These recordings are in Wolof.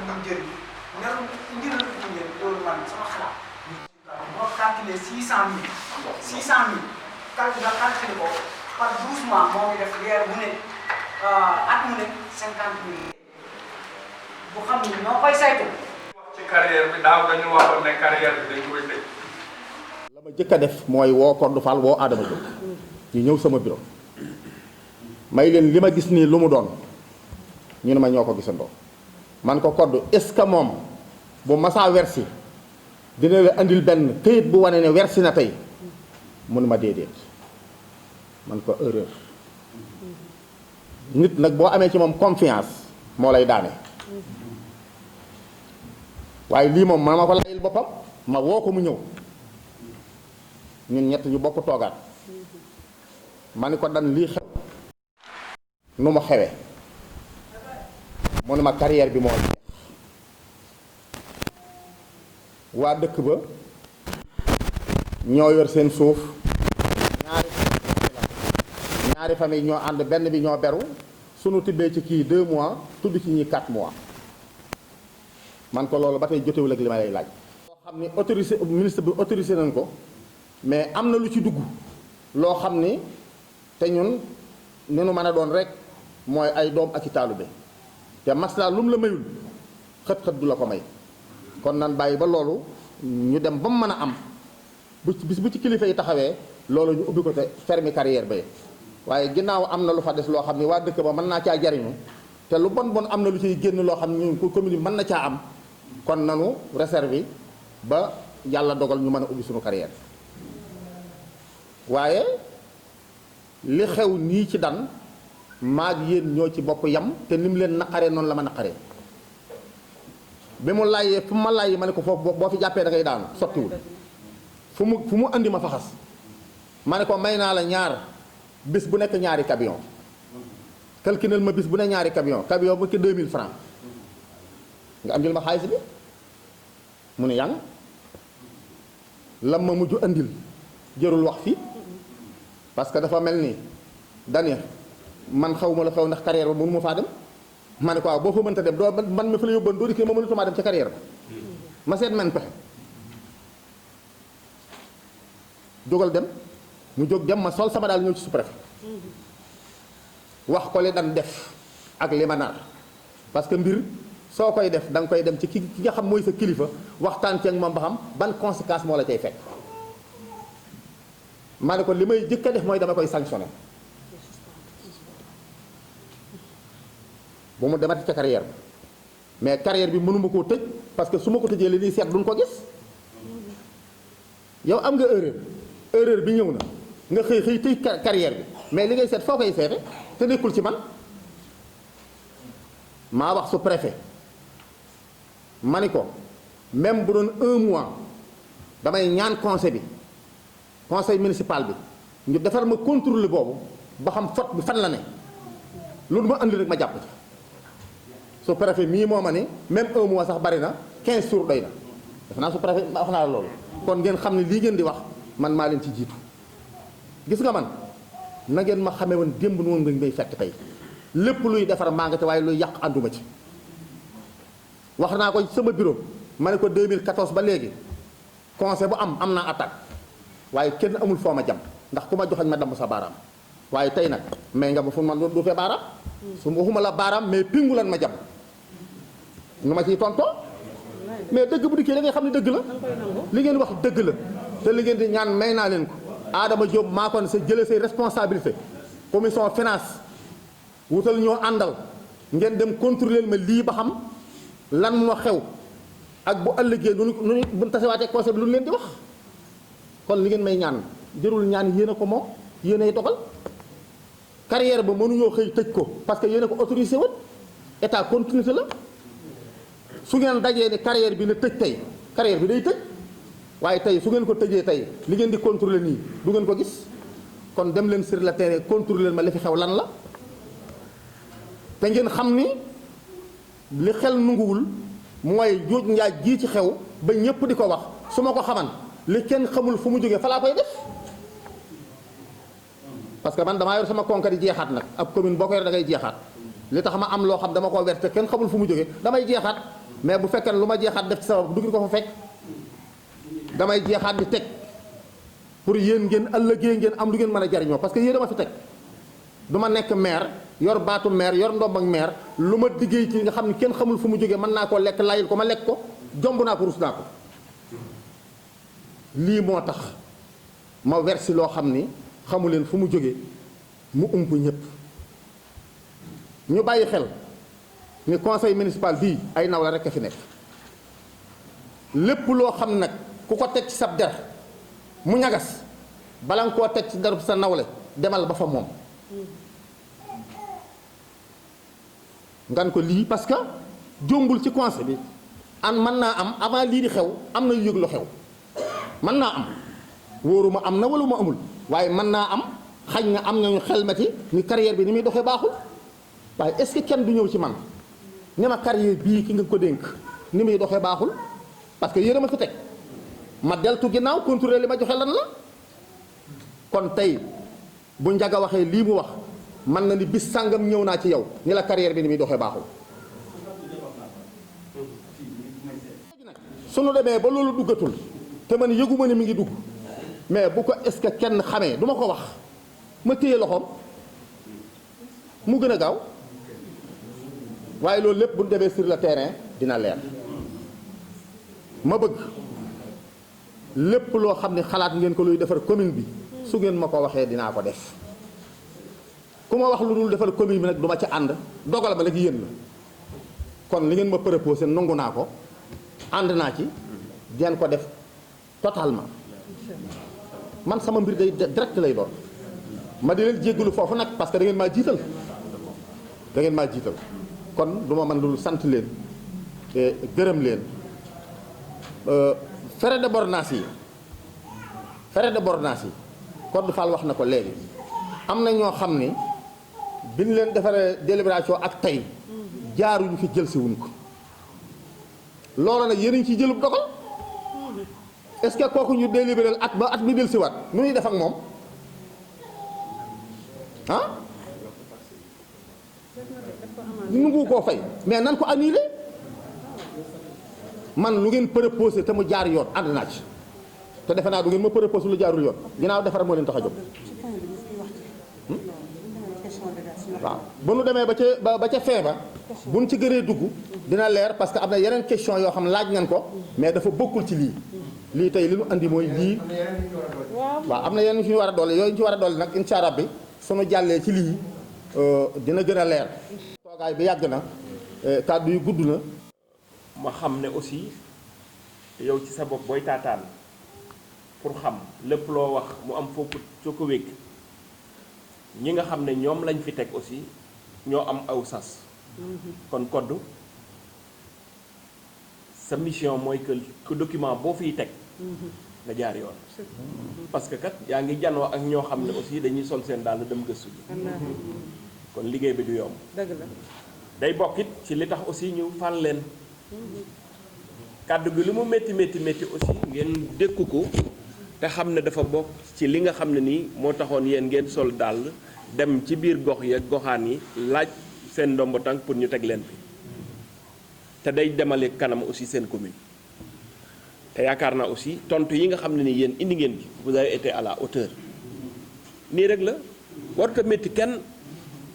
ñu jël nen indil ngeen loolu man sama xalaat moo calculé 600 000 calculé ko par 12 mois moo ngi def weer bu ne at mu ne 50 000 bu xam ni noo koy saytu. ci carrière bi daaw dañu waxoon ne carrière bi dañ koy tëj. la ma jëkk a def mooy woo Codou Fall woo Adama Diop ñu ñëw sama bureau may leen li ma gis nii lu mu doon ñu ne ma ñoo ko gisandoo man ko Codou est-ce que moom bu masaa wersi dina la andil benn këyit bu wane ne wersi na tey mun ma déedéet man ko erreur nit nag boo amee ci moom confiance moo lay daane waaye lii moom ma ko layil boppam ma woo ko mu ñëw ñun ñett ñu bokk toogaat ma ni ko dan lii xew nu mu xewe mu ne ma carrière bi moo jeex waa dëkk ba ñoo yor seen suuf ñaari famille ñoo ànd benn bi ñoo beru sunu tibbee ci kii 2 mois tudd ci ñi 4 mois man ko loolu ba tey jotewul ak li ma lay laaj loo xam ni autorisé ministre bi autorisé nañ ko mais am na lu ci dugg loo xam ni te ñun ni nu mën a doon rek mooy ay doom ak i taalube te maslaa lu mu la mayul xët-xët du la ko may kon nan bàyyi ba loolu ñu dem ba mu mën a am bis bu ci kilifa yi taxawee loolu ñu ubbi ko te fermi carrière ba waaye ginnaaw am na lu fa des loo xam ni waa dëkk ba mën naa caa jariñu te lu bon bon am na lu ciy génn loo xam ni ñun commune bi mën na caa am kon nanu réserve ba yàlla dogal ñu mën a ubbi suñu carrière waaye li xew nii ci dan maag yéen ñoo ci bokk yam te ni mu leen naqaree noonu la ma naqaree bi mu laajee fu ma laajee ma ne ko foofu boo fi jàppee da ngay daanu sottiwul fu mu andi ma faxas ma ne ko may naa la ñaar bis bu nekk ñaari camion calculel ma bis bu ne ñaari camion bu ki 2000 francs nga andil ma xaalis bi mu ne yang lam ma mujj andil jërul wax fii parce que dafa mel ni dane man xaw ma la xew ndax carrière ba mënu ma faa dem ma ne ko waaw boo fa mënta dem doo man ma fa la yóbban doo dikkee ma mënatumaa dem ca carrière ba ma seet men pexe jógal dem mu jóg dem ma sol sama daal ñëw ci sous-préfet wax ko li dan def ak li ma nar parce que mbir soo koy def da nga koy dem ci ki nga xam mooy sa kilifa waxtaan ci ak moom ba xam ban conséquence moo la cay fekk ma ne ko li may jëkk a def mooy dama koy sanctionné bu mu demati ca carrière bi mais carrière bi mënuma koo tëj parce que su ma ko tëjee li ñuy seet duñ ko gis yow am nga erreur bi ñëw na nga xëy tëj carrière bi mais li ngay seet foo koy seete te nekkul ci man maa wax su préfet ma ni ko même bu doon 1 mois damay ñaan conseil municipal bi ñu defar ma contrôle boobu ba xam faute bi fan la ne loolu ma andi rek ma jàpp ci su préfet mii moo ma ni même 1 mois sax bari na 15 jours doy na def naa su préfet wax naa la loolu kon ngeen xam ne lii ngeen di wax man maa leen ci jiitu gis nga man na ngeen ma xamee woon démb noonu nga may fekk tey lépp luy defar maa nga te waaye luy yàq ànduma ci wax naa ko sama bureau ma ne ko 2014 ba léegi conseil bu am naa attaque waaye kenn amul foo ma jam ndax ku ma joxañ ma damm sa baaraam waaye tey nag may nga ba fu man du fee baaraam su ma waxuma la baaraam mais pingu lan ma jam nu ma ciy tontoo mais dëgg bu dikkee da ngay xam ne dëgg la li ngeen wax dëgg la te li ngeen di ñaan may naa leen ko Adama Diop maa ko ne sa jëlee say responsabilité commission finance wutal ñoo àndal ngeen dem contrôler ma lii ba xam lan moo xew ak bu ëllëgee nu bu tasewaatee conseil bi lu leen di wax kon li ngeen may ñaan jërul ñaan yéen a ko moom yéen ay dogal carrière ba mënuñoo xëy tëj ko parce que yéen a ko autorisé woon état continuité la su ngeen dajee ne carrière bi na tëj tey carrière bi day tëj waaye tey su ngeen ko tëjee tey li ngeen di contrôler nii du ngeen ko gis kon dem leen sur le terrain contrôler ma li fi xew lan la te ngeen xam ni li xel nunguwul mooy juuj njaaj jii ci xew ba ñëpp di ko wax su ma ko xaman li kenn xamul fu mu jógee fa laa koy def parce que man damaa yor sama konka di jeexaat nag ab commune boo ko yor da ngay jeexaat li tax ma am loo xam dama koo werte kenn xamul fu mu jógee damay jeexaat mais bu fekkee lu ma jeexaat def ci sabab du ngeen ko fa fekk damay jeexaat di teg pour yéen ngeen ëllëgee ngeen am lu ngeen mën a jariñoo parce que yéen dama fi teg du ma nekk maire yor baatu maire yor ndomb ak maire lu ma diggéey ci nga xam ne kenn xamul fu mu jógee mën naa koo lekk layil ko ma lekk ko jomb naa ko rus naa ko lii moo tax ma wersi loo xam ni xamu leen fu mu jógee mu ump ñëpp ñu bàyyi xel ni conseil municipal bii ay naw la rekk a fi nekk lépp loo xam nag ku ko teg ci sab der mu ñagas bala nga koo teg ci derub sa nawle demal ba fa moom ngan ko lii parce que jombul ci conseil bi an mën naa am avant lii di xew am na yëg lu xew mën naa am wóoruma am na wala ma amul waaye mën naa am xañ na am nañu xelmati ni carrière bi ni muy doxee baaxul waaye est-ce que kenn du ñëw ci man ne ma carrière bii ki nga ko dénk ni muy doxee baaxul parce que yéen a ma fi teg ma deltu ginnaaw contrôler li ma joxe lan la kon tey bu Njaga waxee lii mu wax man na ni bis sàngam ñëw naa ci yow ni la carrière bi ni muy doxee baaxul suñu demee ba loolu duggatul te man yëguma ne mi ngi dugg mais bu ko est-ce que kenn xamee du ma ko wax ma téye loxoom mu gën a gaaw waaye loolu lépp bu ñu demee sur le terrain dina leer ma bëgg lépp loo xam ne xalaat ngeen ko luy defar commune bi su ngeen ma ko waxee dinaa ko def ku ma wax lu dul defar commune bi nag du ma ca ànd dogal ma nag yéen la kon li ngeen ma proposé nangu naa ko ànd naa ci den ko def totalement man sama mbir day direct lay doon ma di leen jéggalu foofu nag parce que da ngeen maa jiital kon du ma mën lu sant leen te gërëm leen frais de bornage yi Codé Fall wax na ko léegi am na ñoo xam ni bi ñu leen defaree délibération ak tey jaaruñu fi jël si wuñ ko loolu nag yéen a ngi ciy jëlub dogal est-ce que kooku ñu délibéré at ba at mi del si waat nu ñuy def ak moom ah nu ngu koo fay mais nan ko annulé man lu ngeen proposé te mu jaar yoon ànd naa ci te defe naa du ngeen ma proposé lu jaarul yoon ginnaaw defar moo leen tax a jóg waaw bu nu demee ba ca fin ba buñ ci gënee dugg dina leer parce que am na yeneen question yoo xam laaj ngeen ko mais dafa bokkul ci lii tey li nu andi mooy lii waaw am na yeneen yu ñu war a dolli yooyu ñu ci war a dolli nag incha allah bi sunu jàllee ci lii dina gën a leer toogaay bi yàgg na kàddu yu gudd na ma xam ne aussi yow ci sa bopp booy taataan pour xam lépp loo wax mu am foofu soo ko wékk ñi nga xam ne ñoom lañ fi teg aussi ñoo am aw sas kon Codé sa mission mooy que document boo fiy teg nga jaar yoon parce que kat yaa ngi janoo ak ñoo xam ne aussi dañuy sol seen daal dem gëstu ji kon liggéey bi du yomb dëgg la day bokkit ci li tax aussi ñu fal leen kàddu gi li mu métti aussi ngeen dékku ko te xam ne dafa bokk ci li nga xam ne nii moo taxoon yéen ngeen sol dàll dem ci biir gox yi ak goxaan yi laaj seen ndombo tànk pour ñu teg leen fi te day demale kanam aussi seen commune te yaakaar naa aussi tontu yi nga xam ne nii yéen indi ngeen gi vous avez été à la hauteur nii rek la warut a métti kenn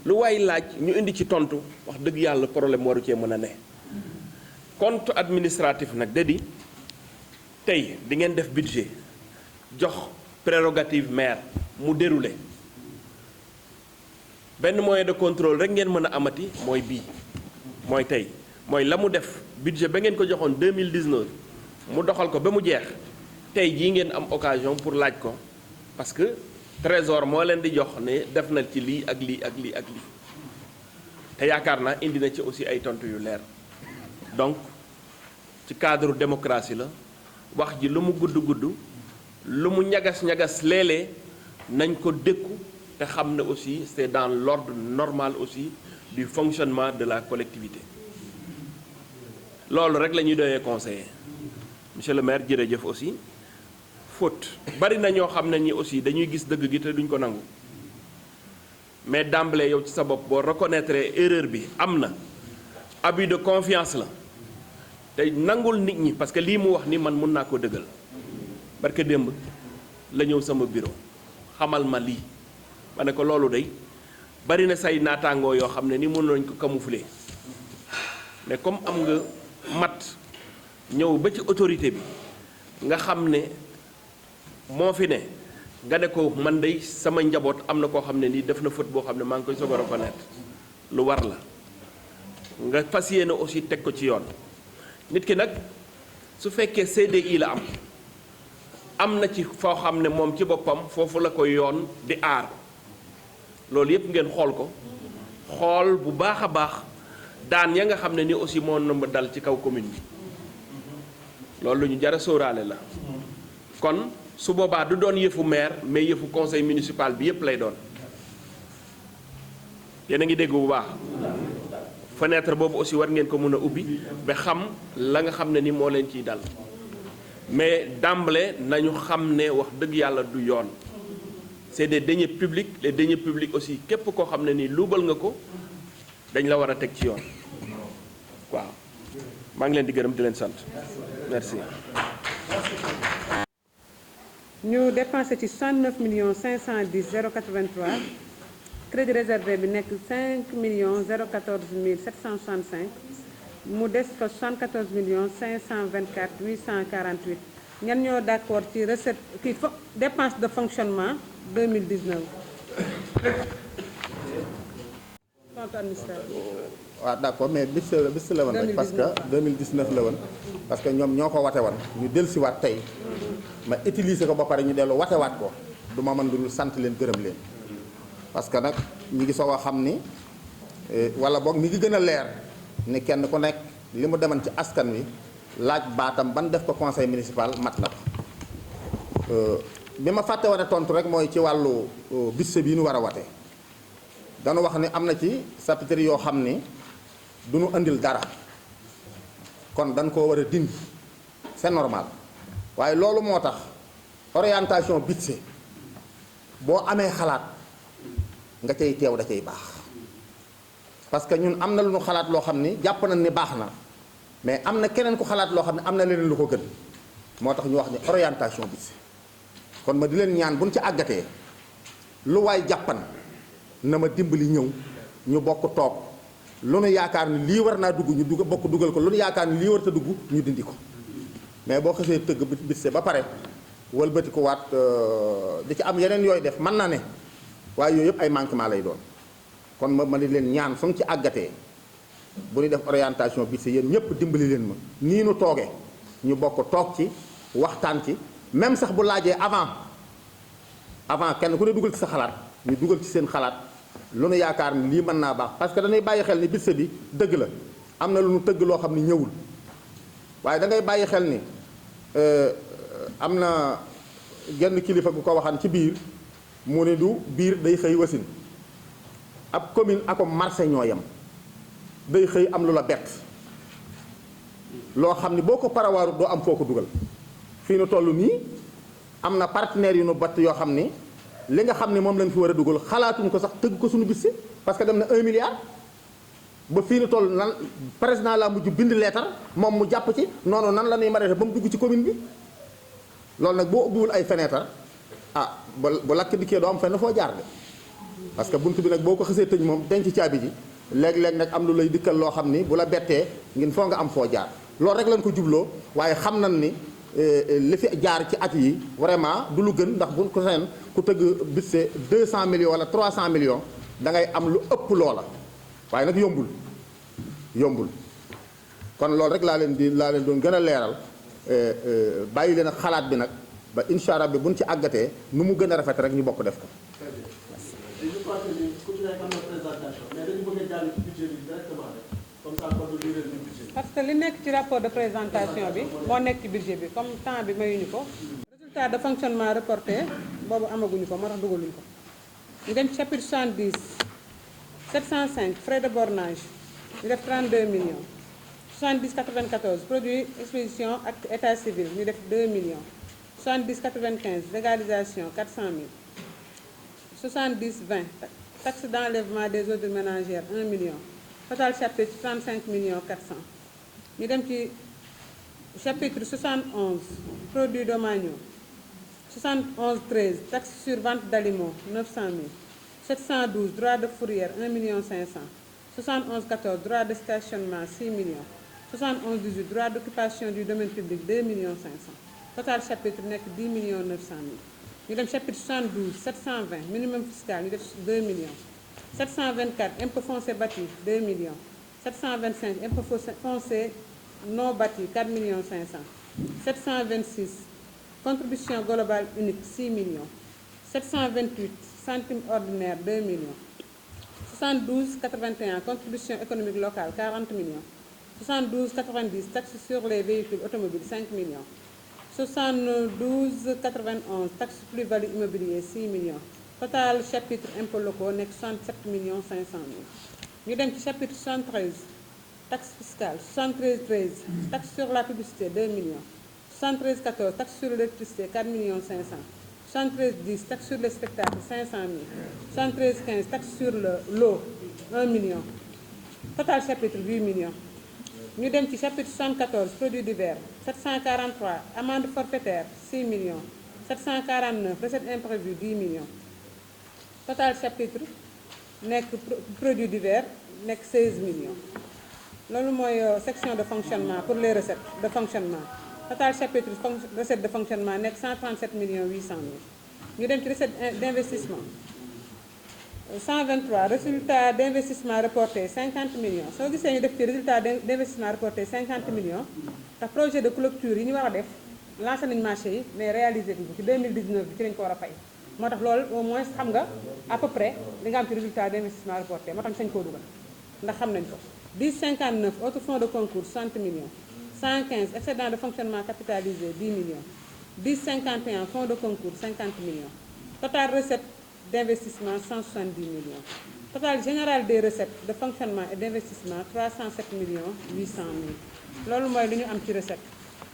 lu waay laaj ñu indi ci tontu wax dëgg yàlla problème waru cee mën a ne compte administratif nag da di tey di ngeen def budget jox prérogative maire mu dérouler benn moyen de contrôle rek ngeen mën a amati mooy bii mooy tey mooy la mu def budget ba ngeen ko joxoon 2019 mu doxal ko ba mu jeex tey jii ngeen am occasion pour laaj ko parce que trésor moo leen di jox ne def na ci lii ak lii ak lii ak lii te yaakaar naa indi na ci aussi ay tontu yu leer donc ci cadre démocratie la wax ji lu mu gudd lu mu ñagas léeg-léeg nañ ko dékku te xam ne aussi c'est dans l'ordre normal aussi du fonctionnement de la collectivité loolu rek la ñuy doyee conseiller monsieur le maire jërëjëf aussi faute bari na ñoo xam ne ñi aussi dañuy gis dëgg gi te duñ ko nangu mais d'emblée yow ci sa bopp boo reconnaître erreur bi am na abus de confiance la te nangul nit ñi parce que lii mu wax ni man mun naa koo dëggal parce que démb la ñëw sama bureau xamal ma lii ma ne ko loolu day bari na say naataangoo yoo xam ne ni mën nañ ko camoufler mais comme am nga mat ñëw ba ci autorité bi nga xam ne moo fi ne nga ne ko man day sama njaboot am na koo xam ne nii def na faute boo xam ne maa ngi koy soog a reconnaître lu war la nga fas yéene aussi teg ko ci yoon nit ki nag su fekkee CDI la am na ci foo xam ne moom ci boppam foofu la ko yoon di aar loolu yëpp ngeen xool ko xool bu baax a baax daan ya nga xam ne ni aussi moo na dal ci kaw commune bi loolu lu ñu jar a sóoraale la kon su boobaa du doon yëfu maire mais yëfu conseil municipal bi yëpp lay doon yéen a ngi dégg bu baax fenêtre boobu aussi war ngeen ko mën a ubbi ba xam la nga xam ne ni moo leen ciy dal mais d'emblée nañu xam ne wax dëgg yàlla du yoon c'est des deniers publics les deniers publics aussi képp koo xam ne nii luubal nga ko dañ la war a teg ci yoon waaw maa ngi leen di gërëm di leen sant merci. ñu dépensé ci 69 millions 510 083 crédit réservé bi nekk 5 millions 014 765 mu des fa 74 millions 524 848 ñan ñoo d'accord ci recette kii dépense de fonctionnement 2019. waaw d'accord mais bis la woon rek parce que 2019 la woon parce que ñoom ñoo ko wate woon ñu dellusiwaat tey ma utiliser ko ba pare ñu dellu watewaat ko du ma mën lu dul sant leen gërëm leen parce que nag ñi ngi soog a xam ni wala boog mi ngi gën a leer ni kenn ku nekk li mu deman ci askan wi laaj baatam ban def ko conseil municipal mat na ko bi ma fàtte woon a tontu rek mooy ci wàllu budget bi ñu war a wate dañu wax ni am na ci chapitre yoo xam ni du ñu andil dara kon dañ koo war a dindi c'est normal waaye loolu moo tax orientation budget boo amee xalaat nga cay teew da cay baax parce que ñun am na lu ñu xalaat loo xam ni jàpp nañ ni baax na mais am na keneen ku xalaat loo xam ne am na leneen lu ko gën moo tax ñu wax ni orientation budget kon ma di leen ñaan buñ ci àggatee lu waay jàppan na ma dimbali ñëw ñu bokk toog lu nu yaakaar ni lii war naa dugg ñu bokk dugal ko lu nu yaakaar ni lii war ta dugg ñu dindi ko mais boo xasee tëgg budget ba pare wëlbati ko waat di ci am yeneen yooyu def mën na ne waaye yooyu yëpp ay manquement lay doon kon ma di leen ñaan suñ ci àggatee bu ñu def orientation budget yéen ñëpp dimbali leen ma nii nu toogee ñu bokk toog ci waxtaan ci même sax bu laajee avant kenn ku ne dugal ci sa xalaat ñu dugal ci seen xalaat lu nu yaakaar ni lii mën naa baax parce que dañuy bàyyi xel ni budget bi dëgg la am na lu nu tëgg loo xam ni ñëwul waaye da ngay bàyyi xel ni am na genn kilifa gu ko waxan ci biir mu ne du biir day xëy wasin ab commune ako marché ñoo yem day xëy am lu la bett loo xam ni boo ko parawaaru doo am foo ko dugal fii nu toll nii am na partenaires yu nu batt yoo xam ni li nga xam ne moom lañ fi war a dugal xalaatuñ ko sax tëgg ko suñu budget parce que dem na 1 milliard ba fii nu toll nan président laa mujj bind leetar moom mu jàpp ci noonu nan la ñuy maree ba mu dugg ci commune bi loolu nag boo ubbiwul ay fenêtre bu lakk dikkee doo am fenn foo jaar de parce que bunt bi nag boo ko xësee tëj moom denc caabi ji léeg-léeg nag am lu lay dikkal loo xam ni bu la bettee ngeen foo nga am foo jaar loolu rek lañ ko jubloo waaye xam nañ ni li fi jaar ci at yi vraiment du lu gën ndax bu ko seen ku tëgg budget 200 millions wala 300 millions da ngay am lu ëpp loola waaye nag yombul kon loolu rek laa leen doon gën a leeral bàyyi leen ak xalaat bi nag ba incha allah bi buñ ci àggatee nu mu gën a rafet rek ñu bokk def ko. parce que li nekk ci rapport de présentation bi moo nekk ci budget bi comme temps bi mayuñu ko résultat de fonctionnement reporté boobu amaguñu ko moo tax dugaluñu ko ñu dem chapitre 70 705 frais de bornage ñu def 32 millions 70 94 produits expédition ak état civil ñu def 2 millions 70 95 légalisation 400 000 70 20 taxe d'enlèvement des ordures ménagères 1 million total chapitre 35 millions 400 ñu dem ci Chapitre 71, produits domaniaux. 71.13, taxe sur vente d'aliments, 900 000. 712, droit de fourrière, 1 500 000. 71.14, droit de stationnement, 6 millions. 71.18, droit d'occupation du domaine public, 2 500 000. Total chapitre nekk 10 900 000. ñu dem chapitre 72, 720, minimum fiscal, ñu def 2 millions. 724, impôt foncier bâti, 2 millions. 725, impôt foncier non bâti, 4 500 000. 726, contribution globale unique, 6 millions. 728, centime ordinaire, 2 millions. 72, 81, contribution économique locale, 40 millions. 72, 90, taxe sur les véhicules automobiles, 5 millions. 72, 91, taxe plus-value immobilier, 6 millions. Total chapitre impôts locaux nekk 67 500 000. ñu dem ci chapitre 73, taxe fiscale, 73, 13, taxe sur la publicité, 2 millions. 73, 14, taxe sur l'électricité, 4 500 000. 73, 10, taxe sur les spectacles, 500 000. 73, 15, taxe sur l'eau, 1 million. Total chapitre, 8 millions. ñu dem ci chapitre 74, produits divers, 743, amende forfaitaire, 6 millions. 749, recettes imprévues, 10 millions. Total chapitre nekk produits divers nekk 16 millions. loolu mooy section de fonctionnement pour les recettes de fonctionnement. Total chapitre recette de fonctionnement nekk 137 800 000. ñu dem ci recette d'investissement. 123, résultat d'investissement reporté, 50 millions. soo gisee ñu def ci résultat d'investissement reporté, 50 millions, ndax projet de clôture yi ñu war a def lancé nañu marché yi mais réalisé ko ci 2019 bi ci lañ ko war a fay. moo tax loolu au moins xam nga à peu près li nga am ci résultat d'investissement reporté moo tax sañ koo dugal ndax xam nañ ko. 10 59, autres fonds de concours, 60 millions. 115, excédent de fonctionnement capitalisé, 10 millions. 10 51, fonds de concours, 50 millions. Total recette d'investissement, 170 millions. Total général des recettes de fonctionnement et d'investissement, 307 800 000. loolu mooy li ñu am ci recette.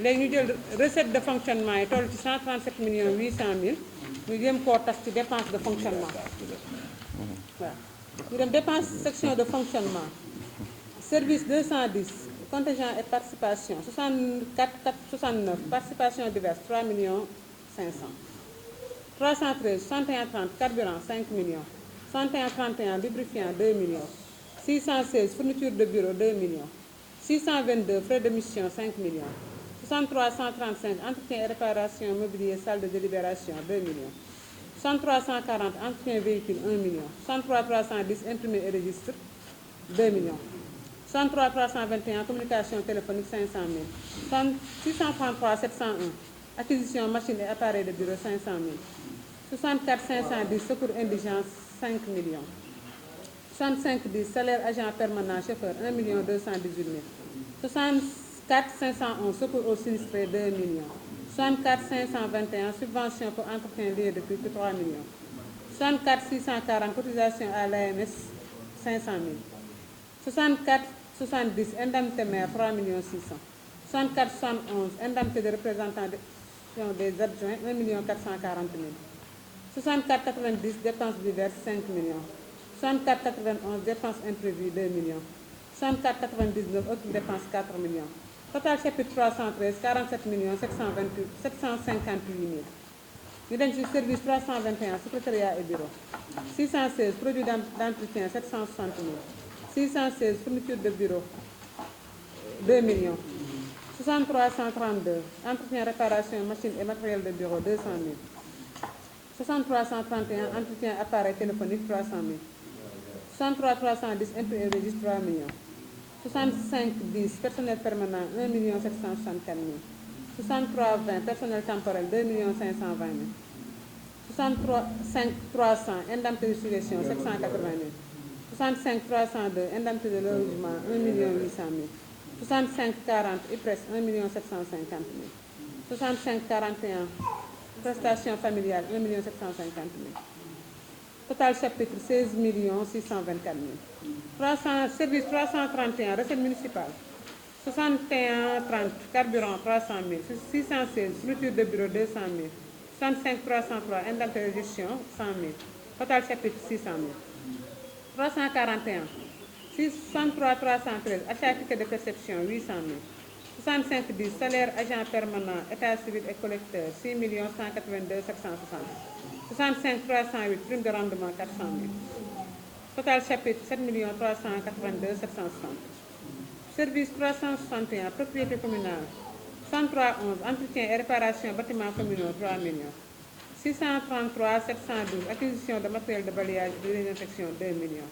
léegi ñu jël recette de fonctionnement yi toll ci 137 800 000 ñu jëm koo tas ci dépense de fonctionnement. waaw ñu dem dépense section de fonctionnement. Service 210, contingent et participation, 64 69, participation diverse, 3 500 000. 313, 61 30, carburant, 5 millions. 61 31, lubrifiant, 2 millions. 616, fourniture de bureau, 2 millions. 622, frais de mission, 5 millions. 63 135, entretien et réparation mobilier, salle de délibération, 2 millions. 63 140, entretien véhicule, 1 million. 63 310, imprimé et registre, 2 millions. 63 321, communication téléphonique, 500 000. 633 701, acquisition machine et appareil de bureau, 500 000. 64 510, secours indigence, 5 millions. 65 10, salaire agent permanent chauffeur, 1 218 000. 64 511, secours aux sinistrés, 2 millions. 64 521, subvention pour entretien lieu de culte, 3 millions. 64 640, cotisation à l'AMS, 500 000. 64 70, indemnité maire, 3 600 000. 64 71, indemnité de représentation des adjoints, 1 440 000. 64 90, dépenses diverses, 5 millions. 64 91, dépenses imprévues, 2 millions. 64 99, autres dépenses, 4 millions. Total chapitre 313, 47 758 000. ñu dem ci service 321, secrétariat et bureau. 616, produits d'entretien, 760 000. 616, fourniture de bureau, 2 millions. 63 132, entretien, réparation, machine et matériel de bureau, 200 000. 63 131, entretien, appareil téléphonique, 300 000. 63 310, impôts et registres, 3 millions. 65 10, personnel permanent, 1 764 000. 63 20, personnel temporel, 2 520 000. 63 5 300, indemnité de suggestion, 780 000. 65 302, indemnité de logement, 1 800 000. 65 40, IPRES, 1 750 000. 65 41, prestation familiale, 1 750 000. Total chapitre, 16 624 000. 300, service 331, recette municipale. 61 30, carburant, 300 000. 616, structure de bureau, 200 000. 65 303, indemnité de gestion, 100 000. Total chapitre, 600 000. 341, 63 313, achat ticket de perception, 800 000. 6510 salaire agent permanent état civil et collecteur 6 182 760. 65 308 prime de rendement 400 000. Total chapitre 7 382 760. Service 361 propriété communale 103 11 entretien et réparation bâtiments communaux 3 millions. 633 712 acquisition de matériel de balayage et de désinfection 2 millions.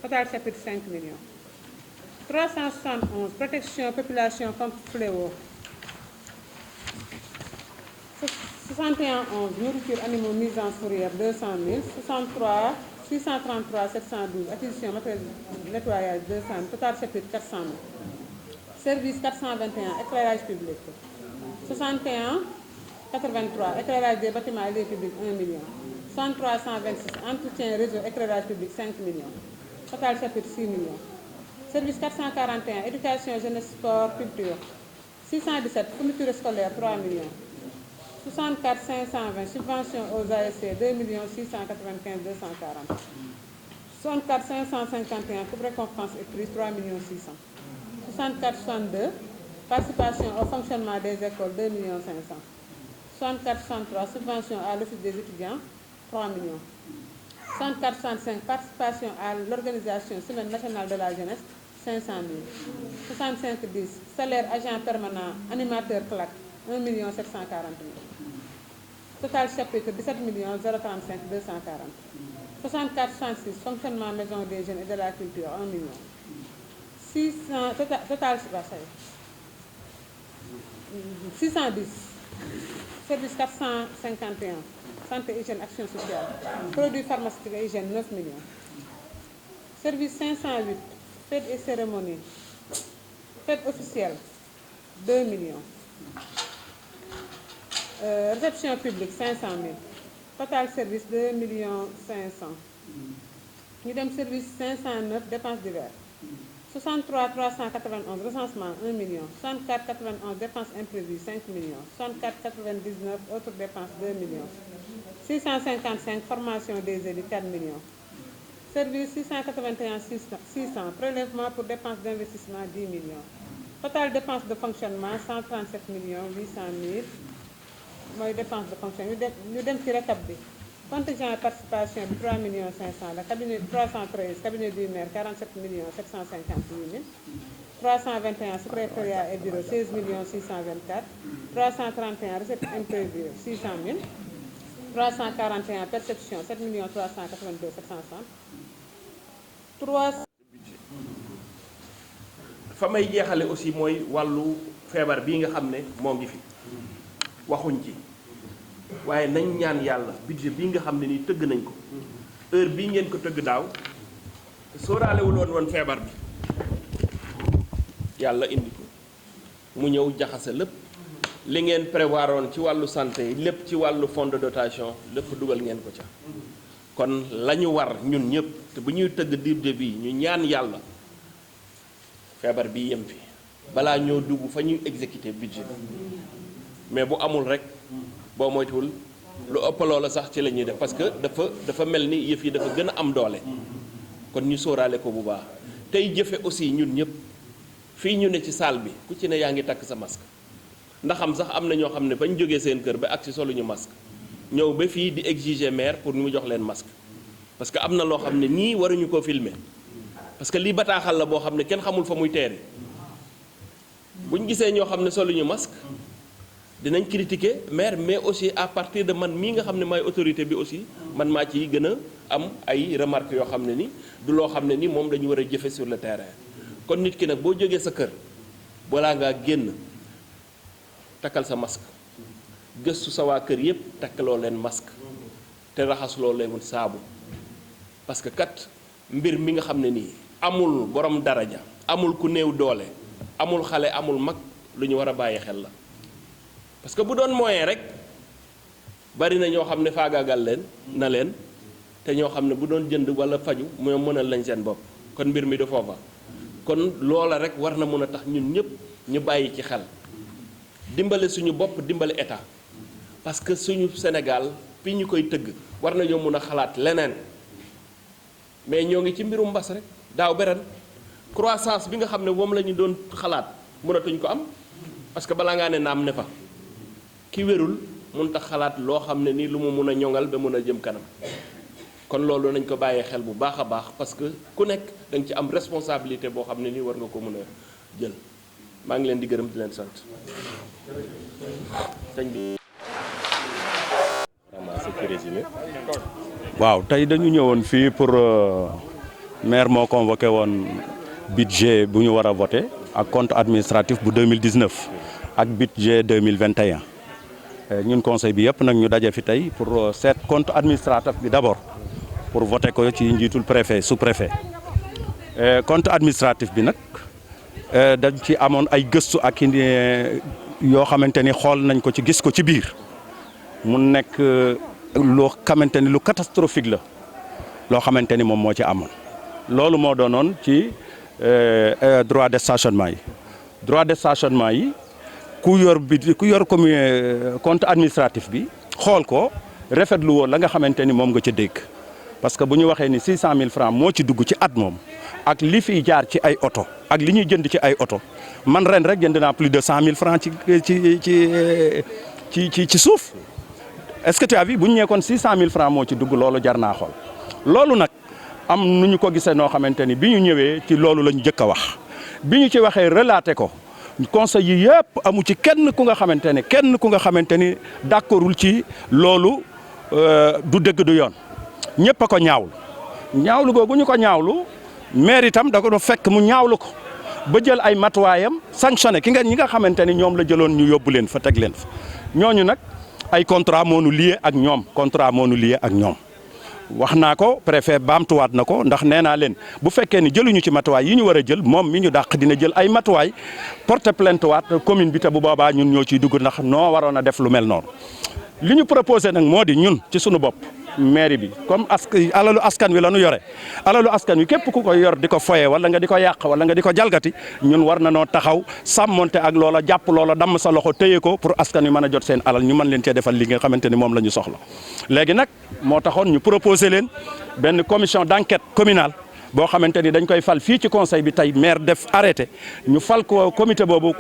Total chapitre 5 millions. 371 protection population contre fléau. 61 11 nourriture animaux mise en fourrière 200 000. 63 633 712 acquisition matériel de nettoyage 200 000. Total chapitre 400 000. Service 421 éclairage public. 61 83 éclairage des bâtiments et lieux publics 1 million. 63 126 entretien réseau éclairage public 5 millions. Total chapitre 6 millions. Service 441 éducation jeunesse sport culture. 617 fourniture scolaire 3 millions. 64 520 subvention aux ASC 2 695 240. 64 551 coupe récompense et prise 3 600. 64 62 participation au fonctionnement des écoles 2 500. 64 63 subvention à l'office des étudiants 3 millions. 64 65 participation à l'organisation semaine nationale de la jeunesse 500 000. 65 10 salaire agent permanent animateur CLAC 1 740 000. Total chapitre 17 035 240. 64 66 fonctionnement maison des jeunes et de la culture 1 million. 600 total 610 service 451 santé hygiène action sociale produits pharmaceutiques et hygiène 9 millions. Service 508 fête et cérémonie fête officielle 2 millions. Réception publique 500 000. Total service 2 500 000. Ñu dem service 509 dépenses divers. 63 391 recensement 1 million. 64 91 dépenses imprévues 5 millions. 64 99 autres dépenses 2 millions. 655 formation des élus 4 millions. Service 681 600 prélèvement pour dépenses d'investissement 10 millions. Total dépenses de fonctionnement 137 800 000 mooy dépense de fonctionnement ñu dem ci récap bi. Contingent participation bi 3 500 la cabinet 313 cabinet du maire 47 758 000. 321 secrétariat et bureau 16 624. 331 recettes imprévues 600 000. 341 perception 7 382 760. 3. fa may jeexale aussi mooy wàllu feebar bii nga xam ne moo ngi fi waxuñ ci waaye nañ ñaan yàlla budget bii nga xam ne nii tëgg nañ ko heure bii ngeen ko tëgg daaw sóoraalewuloon woon feebar bi yàlla indi ko mu ñëw jaxase lépp li ngeen prévoiroon ci wàllu santé lépp ci wàllu fonds de dotation lépp dugal ngeen ko ca kon la ñu war ñun ñëpp te bu ñuy tëgg budget bi ñu ñaan yàlla feebar bi yem fi balaa ñoo dugg fa ñuy exécuter budget mais bu amul rek boo moytuwul lu ëpp loola sax ci la ñuy def parce que dafa mel ni yëf yi dafa gën a am doole kon ñu sóoraale ko bu baax tey jëfe aussi ñun ñëpp fii ñu ne ci salle bi ku ci ne yaa ngi takk sa masque ndax am sax am na ñoo xam ne bañ jógee seen kër ba ak si solu ñu masque ñëw ba fii di exiger maire pour ñu jox leen masque parce que am na loo xam ne ñii waruñu koo filmer parce que lii bataaxal la boo xam ne kenn xamul fa muy teere buñ gisee ñoo xam ne soluñu masque dinañ critiquer maire mais aussi à partir de man mii nga xam ne maay autorité bi aussi man maa ciy gën a am ay remarques yoo xam ne ni du loo xam ne ni moom dañu war a jëfe sur le terrain kon nit ki nag boo jógee sa kër balaa ngaa génn takkal sa masque gëstu sa waa kër yépp takkaloo leen masque te raxasuloo leen saabu parce que kat mbir mi nga xam ne nii amul borom daraja amul ku néew doole amul xale amul mag lu ñu war a bàyyi xel la parce que bu doon moyen rek bari na ñoo xam ne faagaagal leen na leen te ñoo xam ne bu doon jënd wala faju moo mënal lañ seen bopp kon mbir mi du foofa kon loola rek war na mën a tax ñun ñëpp ñu bàyyi ci xel dimbale suñu bopp dimbale état parce que suñu Sénégal fi ñu koy tëgg war nañoo mën a xalaat leneen mais ñoo ngi ci mbirum mbas rek daaw beren croissance bi nga xam ne moom la ñu doon xalaat mënatuñ ko am parce que balaa ngaa ne naam ne fa ki wérul mun tax xalaat loo xam ne ni lu mu mun a ñoŋal ba mun a jëm kanam kon loolu nañ ko bàyyee xel bu baax a baax parce que ku nekk da nga ci am responsabilité boo xam ne nii war nga ko mun a jël maa ngi leen di gërëm di leen sant sëñ bi. waaw tey dañu ñëwoon fii pour maire moo convoqué woon budget bu ñu war a voté ak compte administratif bu 2019 ak budget 2021 ñun conseil bi yëpp nag ñu daje fi tey pour seet compte administratif bi d'abord pour voter ko ci njiitul préfet sous-préfet compte administratif bi nag dañ ci amoon ay gëstu ak yoo xamante ni xool nañ ko ci gis ko ci biir mu nekk loo xamante ni lu catastrophique la loo xamante ni moom moo ci amoon loolu moo doonoon ci droit de stationnement yi ku yor compte administratif bi xool ko rafetlu woon la nga xamante ni moom nga ca dégg parce que bu ñu waxee ni 600 000 francs moo ci dugg ci at moom ak li fiy jaar ci ay oto ak li ñuy jënd ci ay oto man ren rek jënd naa plus de 100 000 francs ci suuf est-ce que tu as vu bu ñu nekkoon 600 000 francs moo ci dugg loolu jar naa xool loolu nag am nu ñu ko gisee noo xamante ni bi ñu ñëwee ci loolu la ñu jëkk a wax bi ñu ci waxee relaté ko conseil yi yëpp amu ci kenn ku nga xamante ni d'accordul ci loolu du dëgg du yoon ñëpp a ko ñaawlu googu ñu ko ñaawlu maire itam da ko fekk mu ñaawlu ko ba jël ay matuwaayam sanctionné ñi nga xamante ni ñoom la jëloon ñu yóbbu leen fa teg leen fa ñooñu nag ay contrat moo nu lié ak ñoom wax naa ko préfet baamtuwaat na ko ndax nee naa leen bu fekkee ni jëluñu ci matuwaay yi ñu war a jël moom mi ñu dàq dina jël ay matuwaay porter plainte waat commune bi te bu boobaa ñun ñoo ciy dugg ndax noo waroon a def lu mel noonu li ñu proposé nag moo di ñun ci sunu bopp mairie bi comme alalu askan wi la ñu yore alalu askan wi képp ku ko yor di ko foye wala nga di ko yàq wala nga di ko jalgati ñun war na noo taxaw sàmmonte ak loola jàpp loola damm sa loxo téye ko pour askan wi mën a jot seen alal ñu mën leen cee defal li nga xamante ni moom la ñu soxla léegi nag moo taxoon ñu proposé leen benn commission d'enquête communale boo xamante ni dañ koy fal fii ci conseil bi tey maire def arrêté ñu fal ko comité boobu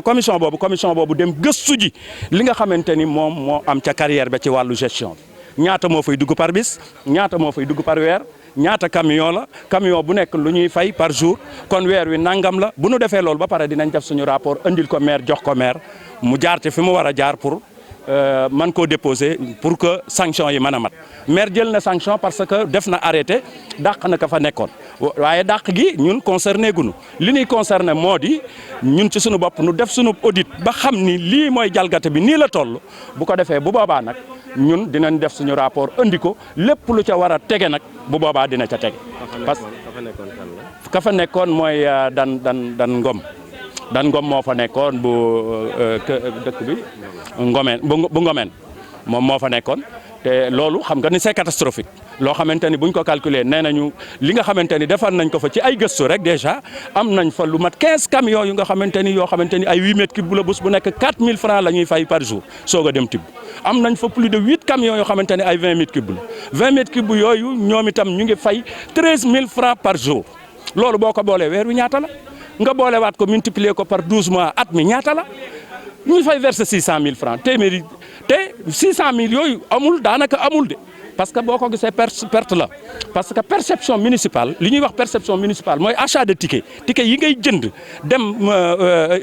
commission boobu dem gëstu ji li nga xamante ni moom moo am ca carrière ba ci wàllu gestion bi ñaata moo fay dugg par bis ñaata moo fay dugg par weer ñaata camion bu nekk lu ñuy fay par jour kon weer wi nangam la bu nu defee loolu ba pare dinañ def suñu rapport andil ko maire jox ko maire mu jaar te fi mu war a jaar pour man koo déposer pour que sanction yi mën a mat maire jël na sanction parce que def na arrêté dàq na ka fa nekkoon waaye dàq gi ñun concerné gunu li ñuy concerné moo di ñun ci suñu bopp nu def suñu audit ba xam ni lii mooy jalgate bi nii la toll bu ko defee bu boobaa nag ñun dinañ def suñu rapport andi ko lépp lu ca war a tege nag bu boobaa dina ca tege. parce que ka fa nekkoon mooy dan ngom moo fa nekkoon bu dëkk bi ngomeen bu ngomeen moom moo fa nekkoon te loolu xam nga ni c'est catastrophique loo xamante ni buñ ko calculer nee nañu li nga xamante ni defal nañ ko fa ci ay gëstu rek déjà am nañ fa lu mat 15 camions yu nga xamante ni yoo xamante ni ay 8 mètres cubes bu la bus bu nekk 4000 francs la ñuy fay par jour soog a dem tibb am nañ fa plus de 8 camions yoo xamante ni ay 20 mètres cubes la 20 mètres cubes yooyu ñoom itam ñu ngi fay 13000 francs par jour loolu boo ko boolee weer wi ñaata la nga boolewaat ko multiplier ko par 12 mois at mi ñaata la ñu fay verser 600000 francs téeméeri te 600000 yooyu daanaka amul de parce que boo ko gisee perte la parce que perception municipale li ñuy wax perception municipale mooy achat de ticket yi ngay jënd dem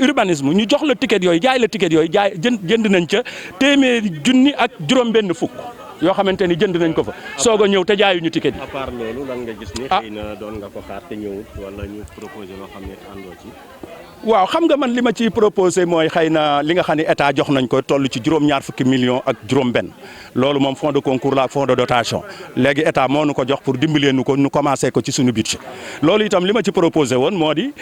urbanisme ñu jox la ticket yooyu jaay la ticket yooyu jënd nañ ca téeméeri junni ak juróom-benn fukk yoo xamante ni jënd nañ ko fa soog a ñëw te jaayuñu ticket yi. à part loolu lan nga gis ni xëy na doon nga ko xaar te ñëwut wala ñu proposé loo xam ne àndoo ci. waaw xam nga man li ma ciy proposé mooy xëy na li nga xam ne état jox nañ ko toll ci juróom-ñaar fukki millions ak juróom-benn loolu moom fonds de concours la ak fonds de dotation léegi état moo nu ko jox pour dimbalee nu ko nu commencé ko ci suñu budget loolu itam li ma ci proposé woon moo di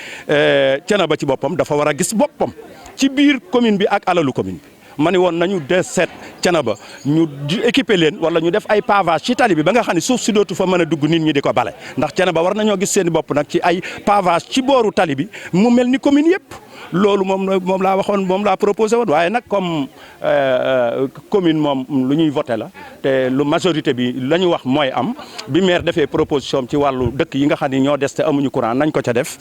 Thiénaba ci boppam dafa war a gis boppam ci biir commune bi ak alalu commune bi ma ne woon nañu de seet Thiénaba ñu équiper leen wala ñu def ay pavage ci tali bi ba nga xam ne suuf si dootu fa mën a dugg nit ñi di ko bale ndax Thiénaba war nañoo gis seen bopp nag ci ay pavage ci booru tali bi mu mel ni commune yëpp loolu moom laa waxoon moom laa proposé woon waaye nag comme commune moom lu ñuy voté la te lu majorité bi la ñu wax mooy am bi maire defee proposition ci wàllu dëkk yi nga xam ne ñoo des te amuñu courant nañ ko ca def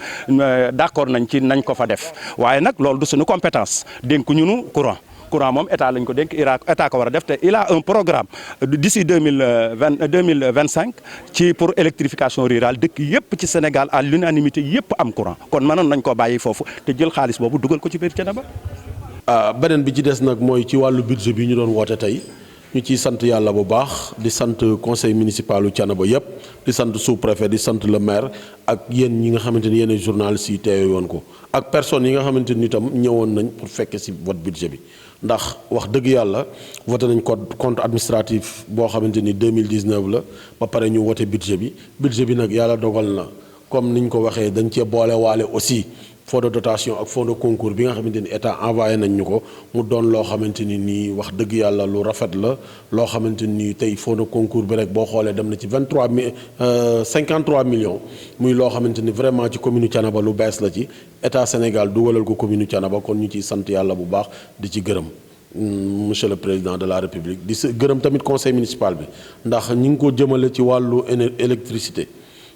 d'accord nañ ci nañ ko fa def waaye nag loolu du suñu compétence dénku ñunu courant moom état lañ ko dénk état ko war a def te il a un programme d'ici 2025 ci pour électrification rurale dëkk yëpp ci Sénégal à l'unanimité yëpp am courant kon mënoon nañ ko bàyyi foofu te jël xaalis boobu dugal ko ci biir Thiénaba. beneen bi ci des nag mooy ci wàllu budget bi ñu doon woote tey ñu ciy sant yàlla bu baax di sant conseil municipal u Thiénaba yëpp di sant sous-préfet di sant le maire ak yéen ñi nga xamante ni yéen journalistes yi teewe woon ko ak personnes yi nga xamante ni itam ñëwoon nañ pour fekke si vote budget bi ndax wax dëgg yàlla voté nañ compte administratif boo xamante ni 2019 la ba pare ñu voté budget bi nag yàlla dogal na comme niñ ko waxee dañ cee boole waale aussi fonds de dotation ak fonds de concours bi nga xamante ni état envoyé nañ ñu ko mu doon loo xamante ni nii wax dëgg yàlla lu rafet la loo xamante ni tey fonds de concours bi rek boo xoolee dem na ci 53 millions muy loo xamante ni vraiment ci commune Thiénaba lu bees la ci état Sénégal dugalal ko commune Thiénaba kon ñu ciy sant yàlla bu baax di ci gërëm monsieur le président de la république di gërëm tamit conseil municipal bi ndax ñi ngi ko jëmale ci wàllu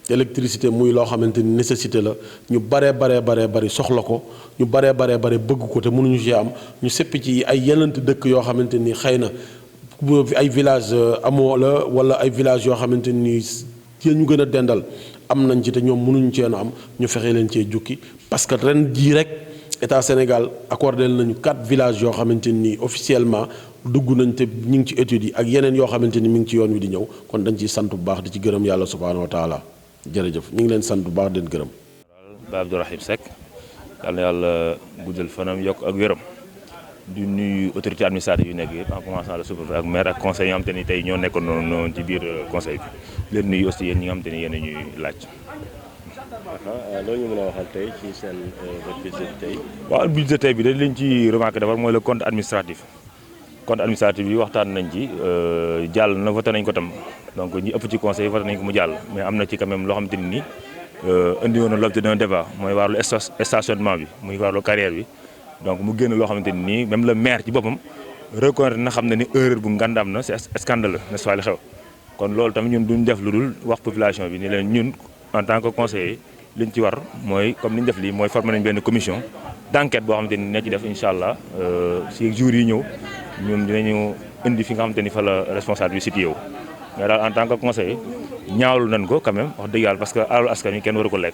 électricité muy loo xamante ni nécessité la ñu bari soxla ko ñu baree bëgg ko te mënuñu ci am ñu seppi ci ay yenent dëkk yoo xamante ni xëy na ay village amoo la wala ay village yoo xamante ni yéen ñu gën a dendal am nañ ci te ñoom mënuñu cee am ñu fexe leen cee jukki parce que ren jii rek état Sénégal accordé nañu 4 villages yoo xamante ni officiellement dugg nañ te ñu ngi ci études yi ak yeneen yoo xamante ni mi ngi ci yoon wi di ñëw kon dañ ciy sant bu baax di ci gërëm yàlla subhaanahu wa taala jërëjëf ñu ngi leen sant bu baax den gërëm. Ba Abdourahim Seck yal na yàlla guddal fanam yokk ak wéram di nuyu autorité administrative yu nekk yëpp en commençant le sous-préfet ak maire ak conseil yi nga xam te ni tey ñoo nekkoon noonu ci biir conseil bi leen nuyu aussi yéen ñi nga xam te ni yéen a ñuy laaj. loolu ñu mën a waxal tey ci seen budget tey. waaw budget tey bi dañ leen ci remarqué d'abord mooy le compte administratif bi waxtaan nañ ci jàll na voté nañ ko tam. donc ñi ëpp ci conseil voté nañ ko mu jàll mais am na ci quand même loo xamante ni indi woon na l'objet d'un débat mooy wàllu stationnement bi muy wàllu carrière bi donc mu génn loo xamante ni même le maire ci boppam reconnaître na xam ne ni erreur bu ngandam na c'est scandaleux n'est-ce pas li xew kon loolu tamit ñun duñ def lu dul wax population bi ni leen ñun en tant que conseiller liñ ci war mooy comme ni ñu def lii mooy former nañ benn commission d'enquête boo xamante ni ne ci def incha allah si jours yi ñëw ñun dinañu indi fi nga xamante ni fa la responsable bi situé wu mais daal en tant que conseiller ñaawlu nañ ko quand même wax dëgg yàlla parce que alalu askan wi kenn waru ko lekk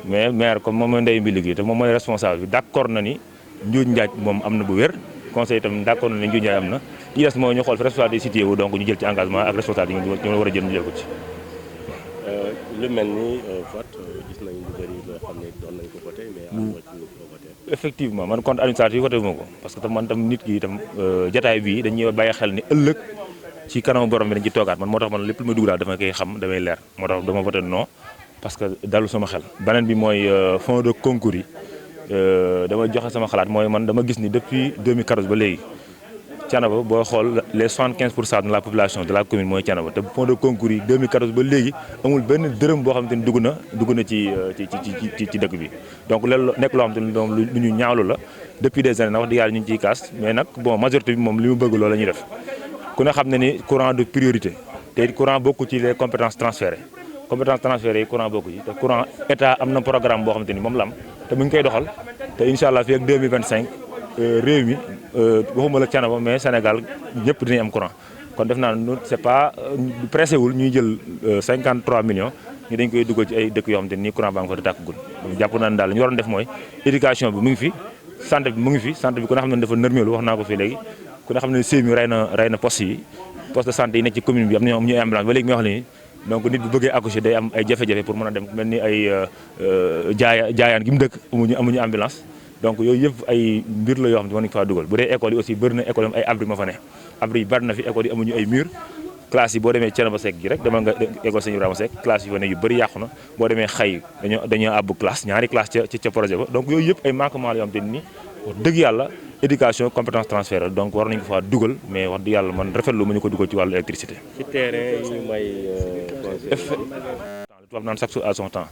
mais maire comme moom mooy ndey mbi liggéey te moom mooy responsable bi d'accord na ni njuuj njaaj moom am na bu wér conseiller itam d'accord na ni njuuj njaaj am na li des mooy ñu xool fi responsable yi situé wu donc ñu jël ci engagement ak responsable yi ñu war a jël ñu jël ko ci. lu mel ni vote gis nañ lu bëri loo xam ne doon nañ ko voté mais am na ci ñu ko voté. effectivement man compte administratif voté wu ma ko parce que man tam nit ki itam jataay bii dañuy bàyyi xel ni ëllëg ci kanamu borom bi dañ ci toogaat man moo tax man lépp lu may dugg daal dama koy xam damay leer moo tax dama voté non parce que dalu sama xel. beneen bi mooy fonds de concours yi dama joxe sama xalaat mooy man dama gis ni depuis 2014 ba léegi Thiénaba boo xool les 75% de la population de la commune mooy Thiénaba te fonds de concours yi 2014 ba léegi amul benn dërëm boo xamante ni dugg na ci dëkk bi donc loolu nekk loo xamante ni donc lu ñu ñaawlu la depuis des années na wax dëgg yàlla ñu ngi ciy kaas mais nag bon majorité bi moom li mu bëgg loolu la ñuy def ku ne xam ne ni courant de priorité te courant bokku ci les compétences transférées yi courant bokku ci te courant état am na programme boo xamante ni moom la am te mu ngi koy doxal te incha allah fii ak 2025 réew mi waxuma la Thiénaba mais Sénégal ñëpp dinañ am courant kon def naa ne c'est pas pressé wul ñuy jël 53 millions ñu dañ koy dugal ci ay dëkk yoo xamante ni courant baa nga fa di tàkkagul jàpp naa ne daal li ñu waroon def mooy éducation bi mu ngi fi santé bi mu ngi fi santé bi ku ne xam ne dafa nërmeelu wax naa ko fii léegi ku ne xam ne sémi rey na poste yi poste de santé yi nekk ci commune bi am na ñuy ambulance ba léegi may wax ni donc nit bu bëggee accoucher day am ay jafe-jafe pour mën a dem mel ni ay jaayaan gi mu dëkk amuñu ambulance donc yooyu yëpp ay mbir la yoo xam ne mën nañu faa dugal bu dee école yi aussi bëri na école yi ay abri ma fa ne abri yi bëri na fi école yi amuñu ay mur classe yi boo demee Thiénaba Seck gi rek demal nga école Sëñ Ibrahima Seck classe yi fa ne yu bëri yàqu na boo demee xay dañoo àbb classe ñaari classe ca projet ba donc yooyu yëpp ay manquement la yoo xam te ni wax dëgg yàlla éducation compétence transfert donc war nañu ko fa dugal mais wax dëgg yàlla man rafetlu ma ñu ko dugal ci wàllu électricité. ci terrain yi ñu may tubaab naan chaque chose à son temps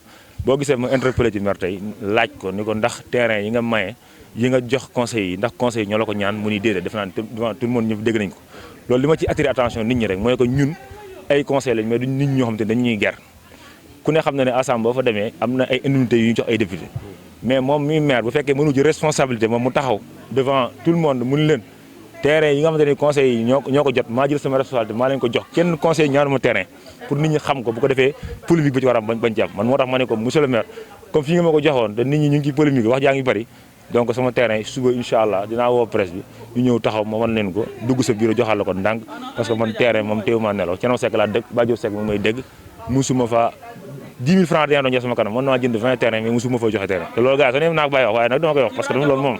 boo gisee ma interpellé ci maire tey laaj ko ni ko ndax terrain yi nga maye yi nga jox conseil yi ndax conseil yi ñoo la ko ñaan mu ni déedéet def naa ne devant tout le monde ñëpp dégg nañ ko loolu li ma ci attiré attention nit ñi rek mooy que ñun ay conseil lañ mais duñ nit ñoo xam te dañuy ger ku ne xam na ne assemblée boo fa demee am na ay indemnités yu ñu jox ay député mais moom mi maire bu fekkee mënu ci responsabilité moom mu taxaw devant tout le monde mun leen terrain yi nga xamante ne conseil yi ñoo ko jot maa jël sama responsabilité maa leen ko jox kenn conseil ñaanuma terrain pour nit ñi xam ko bu ko defee polémique bi ci war a bañ ci am man moo tax ma ne ko monsieur le maire comme fii nga ma ko joxoon te nit ñi ñu ngi ci polémique wax jaa ngi bëri donc sama terrain suba incha allah dinaa woo presse bi ñu ñëw taxaw ma wan leen ko dugg sa bureau joxal la ko ndànk parce que man terrain moom teewuma nelaw Ceno Seck laa dëkk Badio Seck moom may dégg musuma fa 10 000 francs dañoo doon jox sama kanam mën naa jënd 20 terrain mais musuma fa joxe terrain te loolu gars yi sax naa ko bàyyi wax waaye nag dama koy wax parce que loolu moom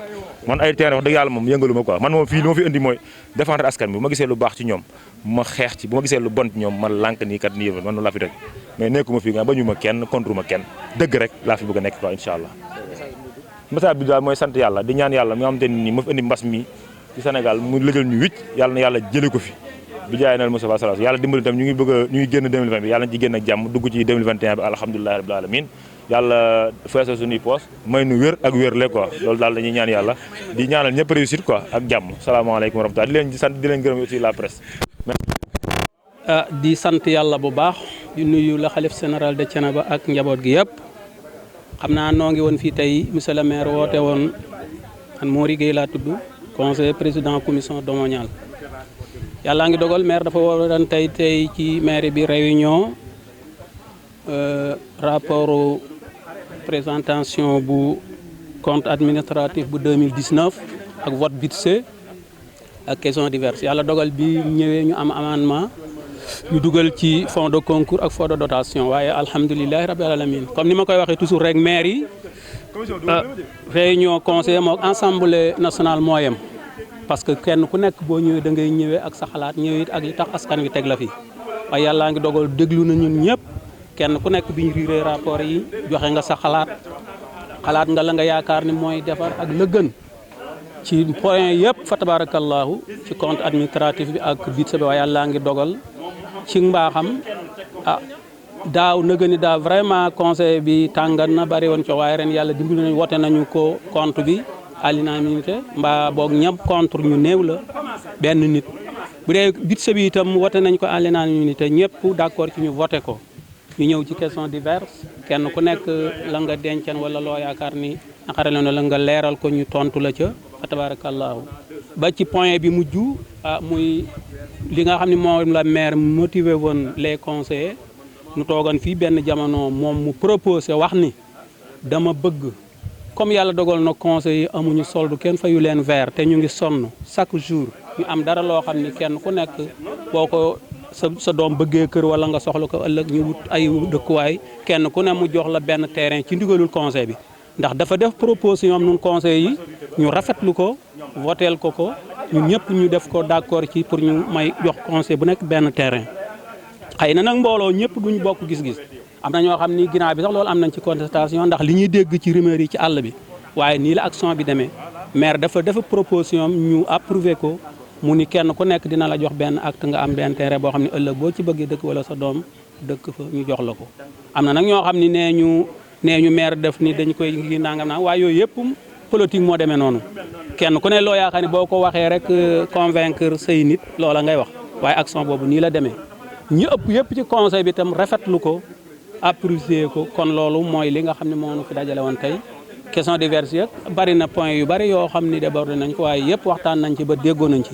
man ay terrain wax dëgg yàlla moom yëngalu ma quoi man moom fii li ma fi indi mooy défendre askan bi bu ma gisee lu baax ci ñoom ma xeex ci bu ma gisee lu bon ci ñoom ma lànk nii kat nii man noonu laa fi dëgg mais nekkuma fii nga bañu ma kenn contre ma kenn dëgg rek laa fi bëgg a nekk quoi incha allah message bi daal mooy sant yàlla di ñaan yàlla mi nga xamante ni ma fi indi mbas mi ci Sénégal mu lëjal ñu wicc yàlla na yàlla jële ko fi bi jaay nal Moustapha Sallallahu yàlla dimbali tam ñu ngi génn 2020 bi yàlla nañ ci génn ak jàmm dugg ci 2021 bi alhamdulillahi rabbil alamin yàlla feesal suñuy poos may nu wér ak wér le quoi loolu daal dañuy ñaan yàlla di ñaanal ñëpp réussite quoi ak jàmm salaamaaleykum wa rahmatulah di leen sant di leen gërëm aussi la presse di sant yàlla bu baax di nuyu la xalif général de Thiénaba ak njaboot gi yëpp xam naa noo ngi woon fii tey monsieur le maire woote woon man Mori Gueye laa tudd conseiller président commission domaniale yàlla ngi dogal maire dafa waroon tey ci maire bi réunion rapport présentation bu compte administratif bu 2019 ak vote budget ak questions diverses yàlla dogal bi ñëwee ñu am amendement ñu dugal ci fonds de concours ak fonds de dotation waaye alhamdulilahi rabbil alamin comme ni ma koy waxee toujours rek maire yi réunion conseil mook assemblée nationale moo yem parce que kenn ku nekk boo ñëwee da ngay ñëwee ak sa xalaat ñëwee it ak li tax askan wi teg la fi waaye yàllaa ngi dogal déglu na ñun ñëpp kenn ku nekk bi ñu riiree rapport yi joxe nga sa xalaat nga la nga yaakaar ni mooy defar ak la gën ci point yëpp fa tabarakallahu ci compte administratif bi ak budget bi waaye yàllaa ngi dogal ci mbaaxam daaw na gën daaw vraiment conseil bi tàngat na bari woon ci waaye ren yàlla dimbali nañu wote nañu ko compte bi à l'unanimité mbaa boog ñëpp contre ñu néew la benn nit bu dee budget bi itam wote nañ ko à l'unanimité ñëpp d'accord ci ñu voté ko ñu ñëw ci question diverses kenn ku nekk la nga denceen wala loo yaakaar ni naqare la la nga leeral ko ñu tontu la ca fa tabarakallahu ba ci point bi mujj muy li nga xam ne moom la maire motivé woon les conseillers ñu toogoon fii benn jamono moom mu proposé wax ni dama bëgg comme yàlla dogal na conseil yi amuñu solde kenn fayu leen vert te ñu ngi sonn chaque jour ñu am dara loo xam ni kenn ku nekk boo ko sa doom bëggee kër wala nga soxla ko ëllëg ñu wut ay dëkkuwaay kenn ku ne mu jox la benn terrain ci ndigalul conseil bi ndax dafa def proposition ñun conseil yi ñu rafetlu ko voteel ko ñun ñëpp ñu def ko d'accord ci pour ñu may jox conseil bu nekk benn terrain xëy na nag mbooloo ñëpp duñu bokk gis-gis am na ñoo xam ni ginnaaw bi sax loolu am nañ ci contestation ndax li ñuy dégg ci rumeur yi ci àll bi waaye nii la action bi demee maire dafa proposition ñu approuvé ko mu ni kenn ku nekk dina la jox benn acte nga am benn terrain boo xam ne ëllëg boo ci bëggee dëkk wala sa doom dëkk fa ñu jox la ko am na nag ñoo xam ni nee ñu maire def ni dañ koy ngi nangam naa waaye yooyu yëpp politique moo demee noonu kenn ku ne loo yaakaar ni boo ko waxee rek convaincre say nit loola ngay wax waaye action boobu nii la demee ñu ëpp yëpp ci conseil bi itam rafetlu ko apprécier ko kon loolu mooy li nga xam ne moo nu fi dajale woon tey question diverses yëpp bari na point yu bari yoo xam ni débordé nañ ko waaye yëpp waxtaan nañ ci ba déggoo nañ ci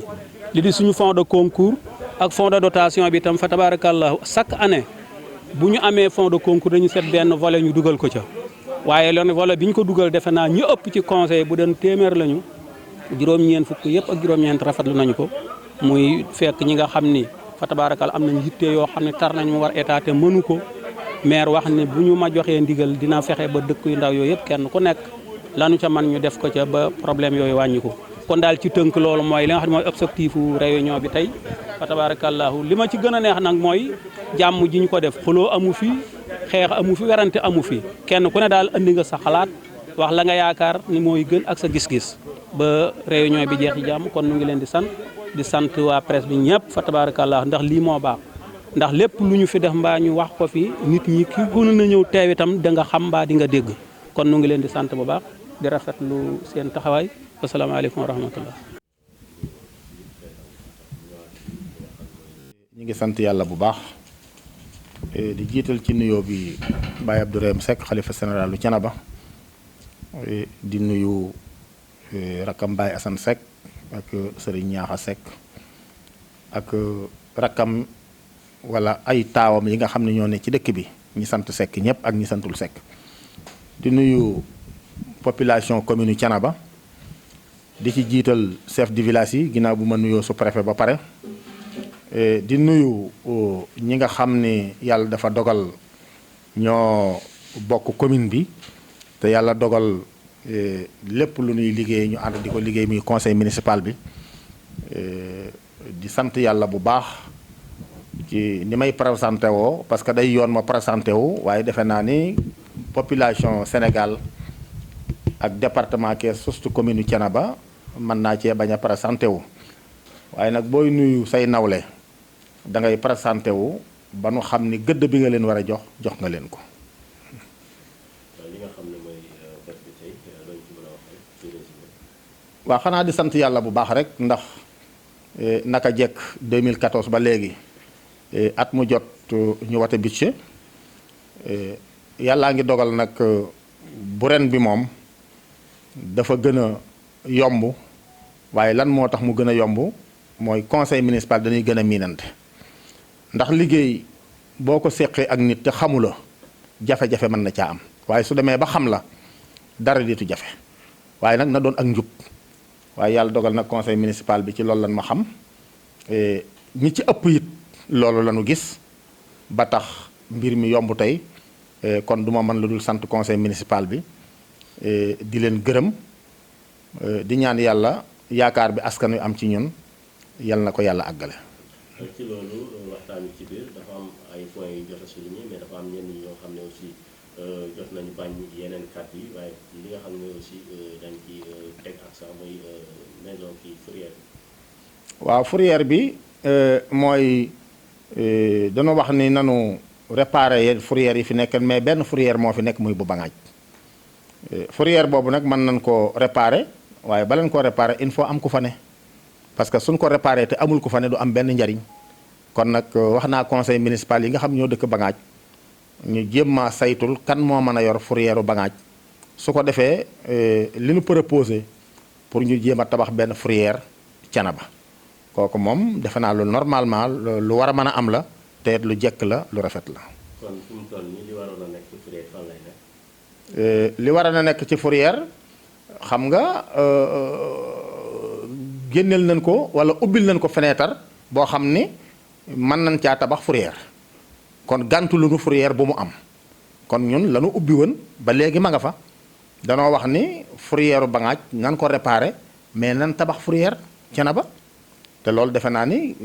li di suñu fonds de concours ak fonds de dotation bi itam fa tabarakallah chaque année bu ñu amee fonds de concours dañu seet benn volet ñu dugal ko ca waaye loolu volet bi ñu ko dugal defe naa ñu ëpp ci conseil bu doon téeméer lañu juróom-ñeent fukk yëpp ak juróom-ñeent rafetlu nañu ko muy fekk ñi nga xam ni fa tabarakallah am nañu yitte yoo xam ne tar nañu mu war état te mënu ko maire wax ni bu ñu ma joxee ndigal dina fexe ba dëkk yu ndaw yooyu yëpp kenn ku nekk lanu ca man ñu def ko ca ba problème yooyu wàññi ko kon daal ci tënk loolu mooy li nga xam ne mooy objectif réunion bi tey fa tabarakallahu li ma ci gën a neex nag mooy jàmm ji ñu ko def xuloo amu fi xeex amu fi werante amu fi kenn ku ne daal andi nga sa xalaat wax la nga yaakaar ni mooy gën ak sa gis-gis ba réunion bi jeex ci jàmm kon nu ngi leen di sant waa presse bi ñëpp fa tabarakallah ndax lii moo baax ndax lépp lu ñu fi def mbaa ñu wax ko fi nit ñi ki gënoon na ñëw teew itam da nga xam mbaa di nga dégg kon nu ngi leen di sant bu baax di rafetlu seen taxawaay asalaamaaleykum wa rahmatullah. ñu ngi sant yàlla bu baax di jiital ci nuyoo bi Baye Abdourahim Seck xalifa général lu Thiénaba di nuyu rakkam Baye Assane Seck ak Serigne Ñaaxa Seck ak rakkam wala ay taawam yi nga xam ne ñoo ne ci dëkk bi ñi sant Seck ñëpp ak ñi santul Seck di nuyu population commune Thiénaba di ci jiital chef de village yi ginnaaw bu ma nuyoo sous-préfet ba pare di nuyu ñi nga xam ne yàlla dafa dogal ñoo bokk commune bi te yàlla dogal lépp lu ñuy liggéey ñu ànd di ko liggéey muy conseil municipal bi di sant yàlla bu baax ci ni may présenté woo parce que day yoon ma présenté wu waaye defe naa ni population Sénégal ak département Thiès surtout commune Thiénaba mën naa cee bañ a présenté wu waaye nag booy nuyu say nawle da ngay présenté wu ba nu xam ni gëdd bi nga leen war a jox nga leen ko. waaw xanaa di sant yàlla bu baax rek ndax naka jekk 2014 ba léegi at mu jot ñu wate budget yàllaa ngi dogal nag bu ren bi moom dafa gën a yomb waaye lan moo tax mu gën a yomb mooy conseil municipal dañuy gën a miinante ndax liggéey boo ko seqee ak nit te xamula jafe-jafe mën na caa am waaye su demee ba xam la dara diitu jafe waaye nag na doon ak njub waaye yàlla dogal nag conseil municipal bi ci loolu lan ma xam ñi ci ëpp it loolu lañu gis ba tax mbir mi yomb tey kon duma mën lu dul sant conseil municipal bi di leen gërëm di ñaan yàlla yaakaar bi askan wi am ci ñun yal na ko yàlla àggale. ci loolu waxtaan wi ci biir dafa am ay points yu jot a souligné mais dafa am ñenn ñoo xam ne aussi jot nañu bañ yeneen kàddu yi waaye li nga xam ne aussi dañ ci teg accent mooy maison kii fourrière bi. waaw fourrière bi mooy dañoo wax ni nanu réparer fourrière yi fi nekk mais benn fourrière moo fi nekk muy bu Bangaaj fourrière boobu nag mën nañ koo réparer waaye baleen koo réparer il faut am ku fa ne parce que suñ ko réparer te amul ku fa ne du am benn njariñ kon nag wax naa conseil municipal yi nga xam ñoo dëkk Bangaaj ñu jéem maa saytul kan moo mën a yor fourrière u Bangaaj su ko defee li ñu proposé pour ñu jéem a tabax benn fourrière Thiénaba kooku moom defe naa lu normalement lu war a mën a am la te lu jekk la lu rafet la. kon fi mu toll nii li waroon a nekk ci fourrière fan lay nekk. li waroon a nekk ci fourrière xam nga génneel nañ ko wala ubbil nañ ko fenêtre boo xam ni mën nañ caa tabax fourrière kon gàntu lu nu fourrière bu mu am kon ñun lanu ubbi woon ba léegi ma nga fa danoo wax ni fourrière Bangaaj nan ko réparé mais nan tabax fourrière Thiénaba te loolu defe naa ni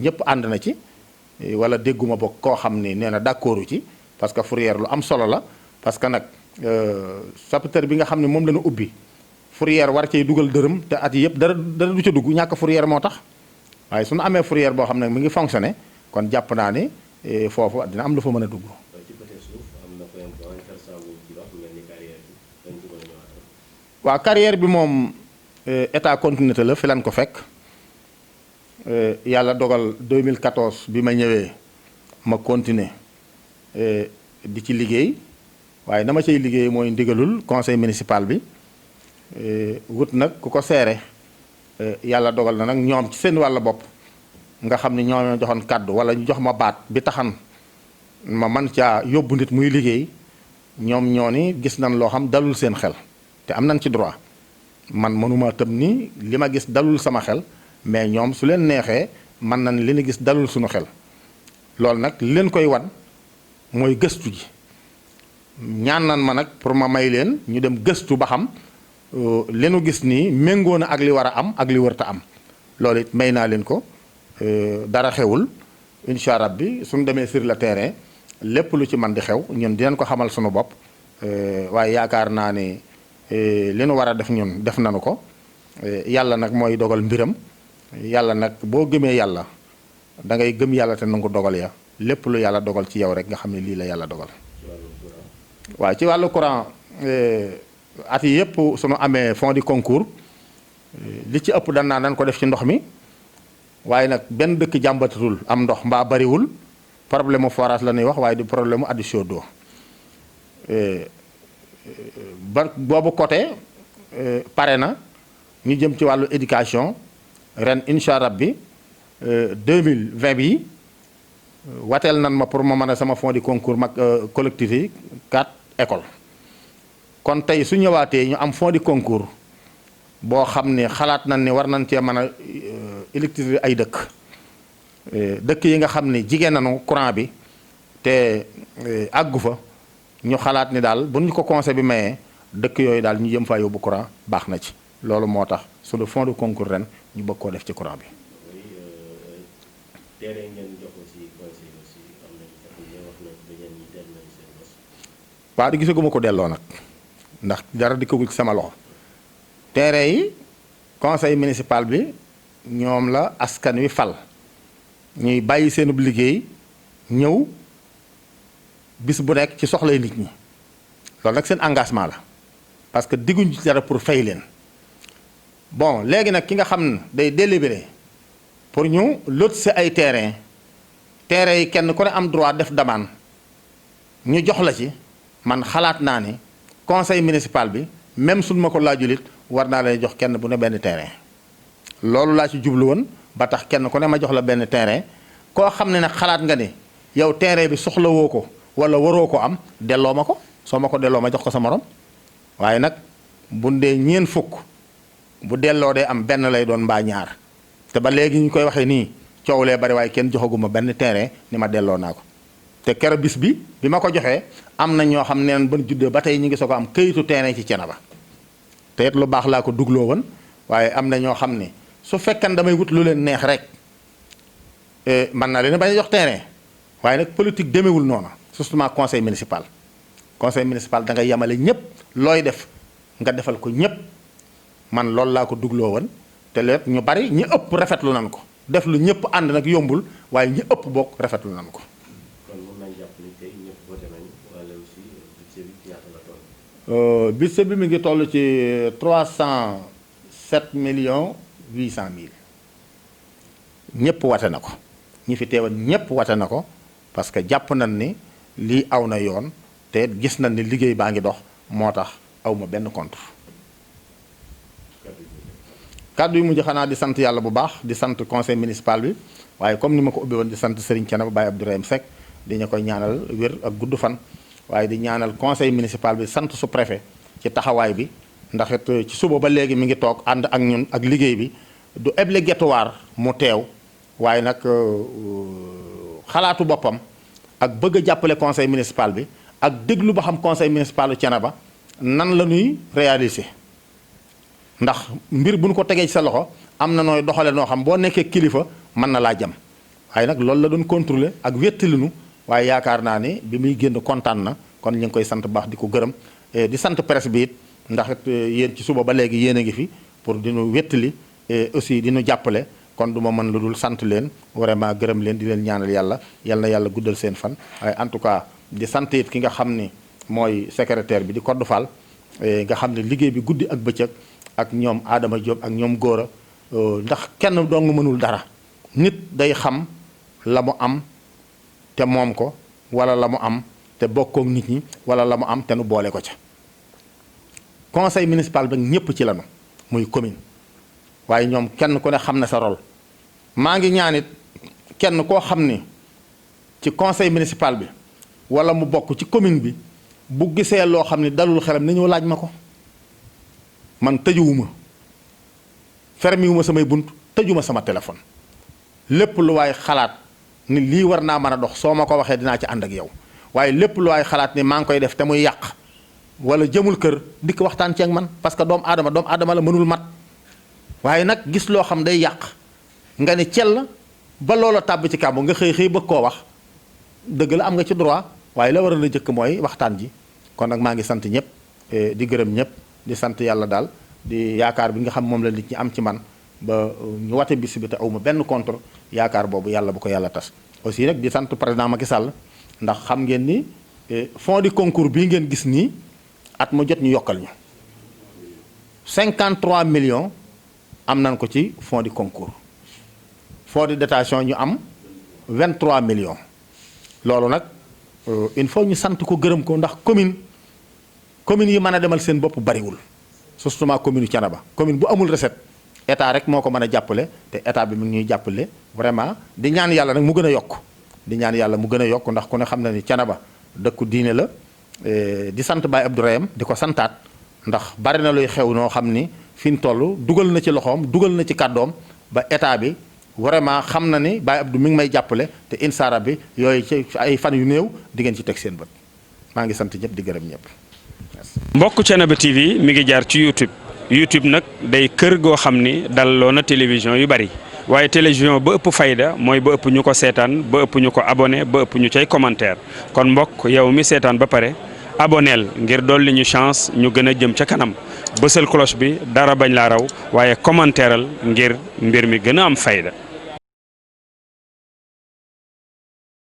ñëpp ànd na ci wala dégguma bokk koo xam ni nee na d'accordu ci parce que fourrière lu am solo la parce que nag chapitre bi nga xam ne moom la ñu ubbi fourrière war cay dugal dërëm te at yi yëpp dara du ca dugg ñàkk fourrière moo tax waaye suñu amee fourrière boo xam ne mi ngi fonctionné kon jàpp naa ni foofu dina am lu fa mën a dugg. waaw carrière bi moom état continuité la fi lan ko fekk yàlla dogal 2014 bi ma ñëwee ma continuer di ci liggéey waaye dama cay liggéey mooy ndigalul conseil municipal bi wut nag ku ko seere yàlla dogal na nag ñoom ci seen wàll bopp nga xam ni ñoo joxoon kàddu wala ñu jox ma baat bi taxan ma man caa yóbbu nit muy liggéey ñoom ñoo ni gis nañ loo xam dalul seen xel te am nañ ci droit man mënuma tëb ni li ma gis dalul sama xel mais ñoom su leen neexee man nañ li ñu gis dalul suñu xel loolu nag li leen koy wan mooy gëstu ji ñaan nan ma nag pour ma may leen ñu dem gëstu ba xam li nu gis nii méngoo na ak li war a am ak li wërta am loolu it may naa leen ko dara xewul incha allah bi suñu demee sur le terrain lépp lu ci man di xew ñun dinañ ko xamal suñu bopp waaye yaakaar naa ne li nu war a def ñun def nañu ko yàlla nag mooy dogal mbiram yàlla nag boo gëmee yàlla da ngay gëm yàlla te nangu dogal ya lépp lu yàlla dogal ci yow rek nga xam ne lii la yàlla dogal. waaw ci wàllu courant at yi yëpp suñu amee fonds de concours li ci ëpp dan naa dañ ko def ci ndox mi waaye nag benn dëkk jàmbatatul am ndox mbaa bariwul problème mu forage la ñuy wax waaye du problème mu adduction d'eau ba boobu côté pare na ñu jëm ci wàllu éducation ren incha allah bi 2020 bi wateel nan ma pour ma mën a sama fonds de concours mag collectif yi 4 écoles kon tey su ñëwaatee ñu am fonds de concours boo xam ne xalaat nañ ne war nañ cee mën a électrifier ay dëkk yi nga xam ne jigéen nañu courant bi te àggu fa ñu xalaat ni daal bu ñu ko conseil bi mayee dëkk yooyu daal ñu jëm faa yóbbu courant baax na ci loolu moo tax suñu fonds de concours ren ñu bëgg koo def ci courant bi. waaw di gisaguma ko delloo nag ndax dara di ko ci sama loxo terrain yi conseil municipal bi ñoom la askan wi fal ñuy bàyyi seenub liggéey ñëw bis bu nekk ci soxlay nit ñi loolu nag seen engagement la parce que digguñ ci dara pour fay leen bon léegi nag ki nga xam ne day délibéré pour ñu lotissé ay terrain yi kenn ku ne am droit def demande ñu jox la ci man xalaat naa ni conseil municipal bi même suñ ma ko laajulit war naa lay jox kenn bu ne benn terrain loolu laa ci jublu woon ba tax kenn ku ne ma jox la benn terrain koo xam ne nag xalaat nga ni yow terrain bi soxlawoo ko wala waroo ko am delloo ma ko soo ma ko delloo ma jox ko sa morom waaye nag bu dee ñeen fukk bu delloo dee am benn lay doon mbaa ñaar te ba léegi ñu koy waxee nii coow lee bari waaye kenn joxaguma benn terrain ni ma delloo naa ko te keroog bis bi ma ko joxee am na ñoo xam ne ban juddee ba tey ñu ngi soo ko am këyitu terrain ci Thiénaba te it lu baax laa ko dugloo woon waaye am na ñoo xam ne su fekkee damay wut lu leen neex rek man naa leen bañ a jox terrain waaye nag politique demewul noonu surtout conseil municipal da ngay yemale ñëpp looy def nga defal ko ñëpp man loolu laa ko dugloo woon te lépp ñu bari ñi ëpp rafetlu nan ko def lu ñëpp ànd nag yombul waaye ñi ëpp bokk rafetlu nan ko. budget bi mi ngi toll ci 307 millions 800 mille ñëpp wate na ko ñi fi teewoon ñëpp wate na ko parce que jàpp nañ ni lii aw na yoon te gis nañ ni liggéey baa ngi dox moo tax aw ma benn contre. kàddu yu mujj xanaa di sant yàlla bu baax di sant conseil municipal bi waaye comme ni ma ko ubbi woon di sant Serigne Thiénaba Baye Abdourahim Seck di ñu koy ñaanal wér ak gudd fan. waaye di ñaanal conseil municipal bi sant su préfet ci taxawaay bi ndax it ci suba ba léegi mi ngi toog ànd ak ñun ak liggéey bi du obligatoire mu teew waaye nag xalaatu boppam ak bëgg a jàppale conseil municipal bi ak déglu ba xam conseil municipal bu Thiénaba nan la ñuy réaliser ndax mbir bu ñu ko tegee ci sa loxo am na nooy doxale noo xam boo nekkee kilifa mën na laa jam waaye nag loolu la doon contrôler ak wettilinu waaye yaakaar naa ne bi muy génn kontaan na kon ñu ngi koy sant baax di ko gërëm di sant presse bi it ndax it yéen ci suba ba léegi yéen a ngi fi pour di nu wettali aussi di nu jàppale kon du ma mën lu dul sant leen vraiment gërëm leen di leen ñaanal yàlla yal na yàlla guddal seen fan. waaye en tout cas di sant it ki nga xam ni mooy secrétaire bi di Codou Fall nga xam ne liggéey bi guddi ak bëccëg ak ñoom Adama Diop ak ñoom Góora ndax kenn dong mënul dara nit day xam la mu am. te moom ko wala la mu am te bokkook nit ñi wala la mu am te nu boole ko ca conseil municipal ba ñëpp ci lanu muy commune waaye ñoom kenn ku ne xam na sa rôle maa ngi ñaanit kenn koo xam ni ci conseil municipal bi wala mu bokk ci commune bi bu gisee loo xam ni dalul xelam nañu laaj ma ko man tëjuwuma fermiwuma samay bunt tëjuma sama téléphone lépp lu waay xalaat ni lii war naa mën a dox soo ma ko waxee dinaa ci ànd ak yow waaye lépp lu waay xalaat ni maa ngi koy def te muy yàq wala jëmul kër dikk waxtaan ceeg man parce que doomu aadama la mënul mat waaye nag gis loo xam day yàq nga ni cell ba loola tàbb ci kàmbu nga xëy bëgg koo wax dëgg la am nga ci droit waaye la war a jëkk mooy waxtaan ji kon nag maa ngi sant ñëpp di gërëm ñëpp di sant yàlla daal di yaakaar bi nga xam moom la nit ñi am ci man ba ñu wate bis bi te awma benn contre yaakaar boobu yàlla bu ko yàlla tas. aussi nag di sant président Macky Sall ndax xam ngeen ni fonds de concours bii ngeen gis nii at ma jot ñu yokkal ñu 53 millions am nañ ko ci fonds de concours fonds de dotation ñu am 23 millions loolu nag il faut ñu sant ko gërëm ko ndax commune yi mën a demal seen bopp bariwul surtout commune Thiénaba commune bu amul recette état rek moo ko mën a jàppale te état bi mu ngi ñuy jàppale vraiment di ñaan yàlla nag mu gën a yokk di ñaan yàlla mu gën a yokk ndax ku ne xam na ni Thiénaba dëkku diine la di sant Baye Abdourahim di ko santaat ndax bari na luy xew noo xam ni fi mu toll dugal na ci loxoom dugal na ci kàddoom ba état bi vraiment xam na ni Baye Abdou mi ngi may jàppale te incha allah bi yooyu ci ay fan yu néew di ngeen ci teg seen bët maa ngi sant ñëpp di gërëm ñëpp. mbokk Thiénaba TV mi ngi jaar ci YouTube nag day kër goo xam ni dalloo na télévision yu bari waaye télévision ba ëpp fayda mooy ba ëpp ñu ko seetaan ba ëpp ñu ko abonné ba ëpp ñu cay commentaire kon mbokk yow mi seetaan ba pare aboneel ngir dolli ñu chance ñu gën a jëm ca kanam bësal cloche bi dara bañ laa raw waaye commentaireal ngir mbir mi gën a am fayda.